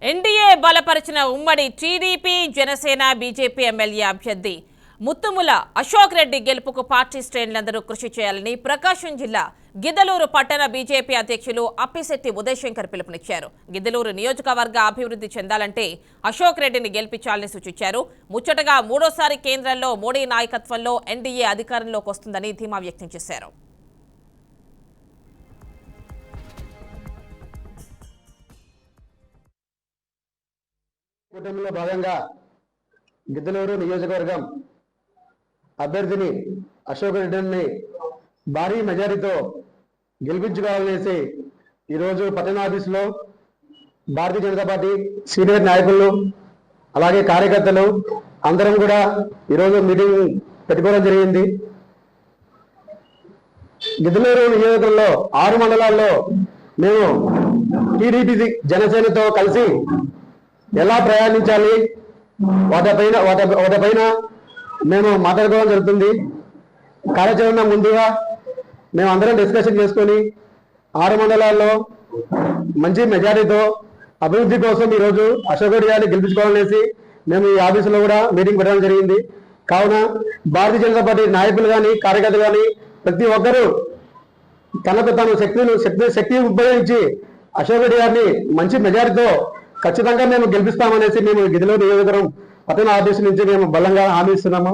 NDA బలపరిచిన ఉమ్మడి TDP Janasena BJP MLA అభ్యర్థి ముత్తుముల అశోక్ రెడ్డి గెలుపుకు పార్టీ శ్రేణులందరూ కృషి చేయాలని ప్రకాశం జిల్లా గిద్దలూరు పట్టణ బీజేపీ అధ్యక్షులు అప్పిశెట్టి ఉదయశంకర్ పిలుపునిచ్చారు. గిద్దలూరు నియోజకవర్గ అభివృద్ధి చెందాలంటే అశోక్ రెడ్డిని గెలిపించాలని సూచించారు. ముచ్చటగా మూడోసారి కేంద్రంలో మోడీ నాయకత్వంలో ఎన్డీఏ అధికారంలోకి వస్తుందని ధీమా వ్యక్తం చేశారు. కూటమిలో భాగంగా గిద్దలూరు నియోజకవర్గం అభ్యర్థిని అశోక్ రెడ్డిని భారీ మెజారిటీతో గెలిపించుకోవాలనేసి ఈరోజు పట్టణ ఆఫీసులో భారతీయ జనతా పార్టీ సీనియర్ నాయకులు అలాగే కార్యకర్తలు అందరం కూడా ఈరోజు మీటింగ్ పెట్టుకోవడం జరిగింది. గిద్దలూరు నియోజకవర్గంలో 6 మండలాల్లో మేము టీడీపీ జనసేనతో కలిసి ఎలా ప్రయాణించాలి వాటిపైన మేము మాట్లాడుకోవడం జరుగుతుంది. కార్యాచరణ ముందుగా మేము అందరం డిస్కషన్ చేసుకొని 6 మండలాల్లో మంచి మెజారిటీతో అభివృద్ధి కోసం ఈరోజు అశోక్ రెడ్డి గారిని గెలిపించుకోవాలనేసి మేము ఈ ఆఫీసులో కూడా మీటింగ్ పెట్టడం జరిగింది. కావున భారతీయ జనతా పార్టీ నాయకులు కానీ కార్యకర్తలు కానీ ప్రతి ఒక్కరూ తనకు తన శక్తి ఉపయోగించి అశోక్ రెడ్డి గారిని మంచి మెజారిటీతో ఖచ్చితంగా మేము గెలిపిస్తామనేసి మేము గిద్దలూరు నియోజకవర్గం పట్టణ ఆఫీసు నుంచి మేము బలంగా హామీ ఇస్తున్నాము.